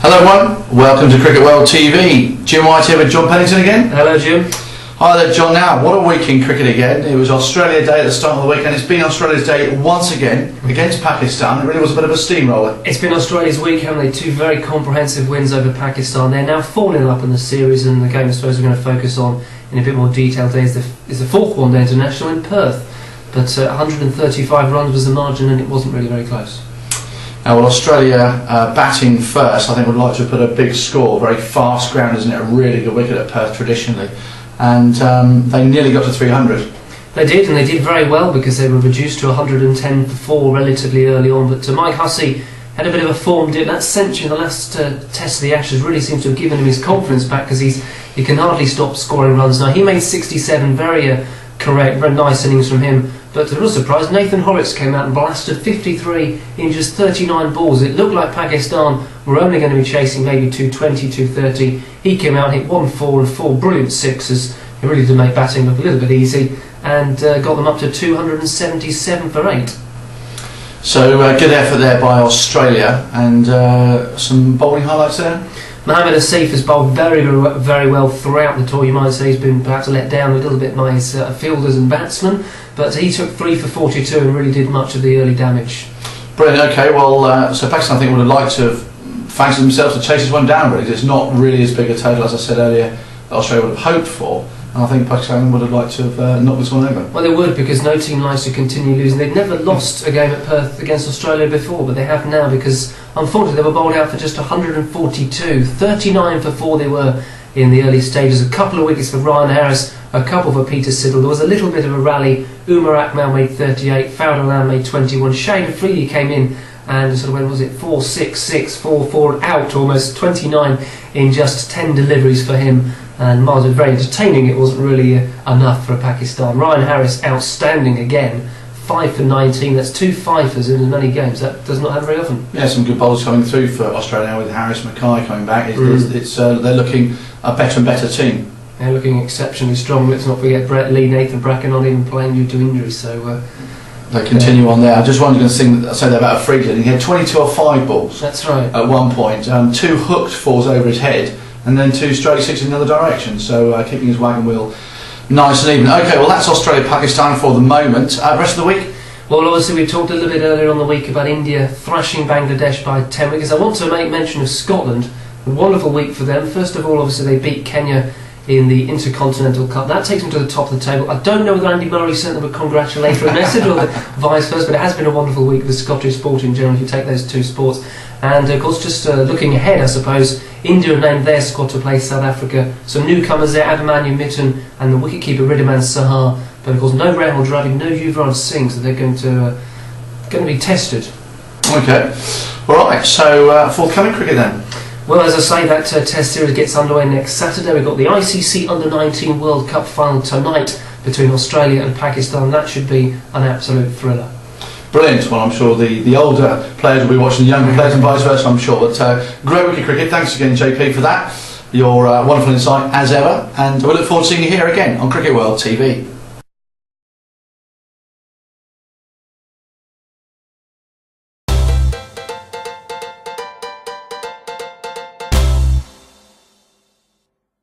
Hello everyone, welcome to Cricket World TV. Jim White here with John Pennington again. Hello Jim. Hi there John. Now, what a week in cricket again. It was Australia Day at the start of the week and it's been Australia's Day once again against Pakistan. It really was a bit of a steamroller. It's been Australia's week, haven't they? Two very comprehensive wins over Pakistan. They're now 4-0 up in the series, and the game I suppose we're going to focus on in a bit more detail today is the fourth one-day international in Perth. But 135 runs was the margin and it wasn't really very close. Now, well, Australia batting first, I think would like to put a big score. Very fast ground, isn't it? A really good wicket at Perth traditionally. And they nearly got to 300. They did, and they did very well because they were reduced to 110 for 4 relatively early on. But Mike Hussey had a bit of a form dip. That century in the last test of the Ashes really seems to have given him his confidence back, because he can hardly stop scoring runs. Now, he made 67, very correct, very nice innings from him. But to a real surprise, Nathan Horrocks came out and blasted 53 in just 39 balls. It looked like Pakistan were only going to be chasing maybe 220, 230. He came out, hit 1 4 and 4 brilliant sixes. He really did make batting look a little bit easy, and got them up to 277 for 8. So good effort there by Australia, and some bowling highlights there. Mohamed Asif has bowled very well throughout the tour. You might say he's been perhaps let down a little bit by his fielders and batsmen, but he took 3 for 42 and really did much of the early damage. Brilliant. Okay, well, so Pakistan I think would have liked to have fancied themselves to chase this one down, really. It's not really as big a total as I said earlier that Australia would have hoped for, and I think Pakistan would have liked to have knocked this one over. Well, they would, because no team likes to continue losing. They'd never lost a game at Perth against Australia before, but they have now, because unfortunately they were bowled out for just 142. 39 for 4 they were in the early stages. A couple of wickets for Ryan Harris, a couple for Peter Siddle. There was a little bit of a rally. Umar Akmal made 38, Fawad Alam made 21. Shane Freely came in and sort of, when was it, 4 6 6 4 4 out, almost 29 in just 10 deliveries for him. And Mars was very entertaining. It wasn't really enough for Pakistan. Ryan Harris outstanding again, 5 for 19. That's 2 fifers in as many games. That does not happen very often. Yeah, some good bowls coming through for Australia now with Harris, Mackay coming back. They're looking a better and better team. They're looking exceptionally strong. Let's not forget Brett Lee, Nathan Bracken not even playing due to injury. So they continue on there. I just wanted to say that about Freeland. He had 22 or 5 balls. That's right. At one point, 2 hooked 4s over his head, and then 2 straight 6 in the other direction. So keeping his wagon wheel nice and even. Okay, well that's Australia-Pakistan for the moment. Rest of the week? Well, obviously we talked a little bit earlier on the week about India thrashing Bangladesh by 10 wickets. I want to make mention of Scotland. A wonderful week for them. First of all, obviously they beat Kenya in the Intercontinental Cup. That takes them to the top of the table. I don't know whether Andy Murray sent them a congratulatory message or the vice versa, but it has been a wonderful week for Scottish sport in general if you take those 2 sports. And of course, just looking ahead, I suppose, India have named their squad to play South Africa. Some newcomers there, Abhimanyu Mithun and the wicketkeeper Riddiman Sahar. But of course, no Rahul Dravid, no Yuvraj Singh, so they're going to be tested. Okay. All right. So forthcoming cricket then. Well, as I say, that test series gets underway next Saturday. We've got the ICC Under-19 World Cup final tonight between Australia and Pakistan. That should be an absolute thriller. Brilliant. Well, I'm sure the older players will be watching the younger players and vice versa, I'm sure. But great wicket cricket. Thanks again, JP, for that. Your wonderful insight as ever. And we look forward to seeing you here again on Cricket World TV.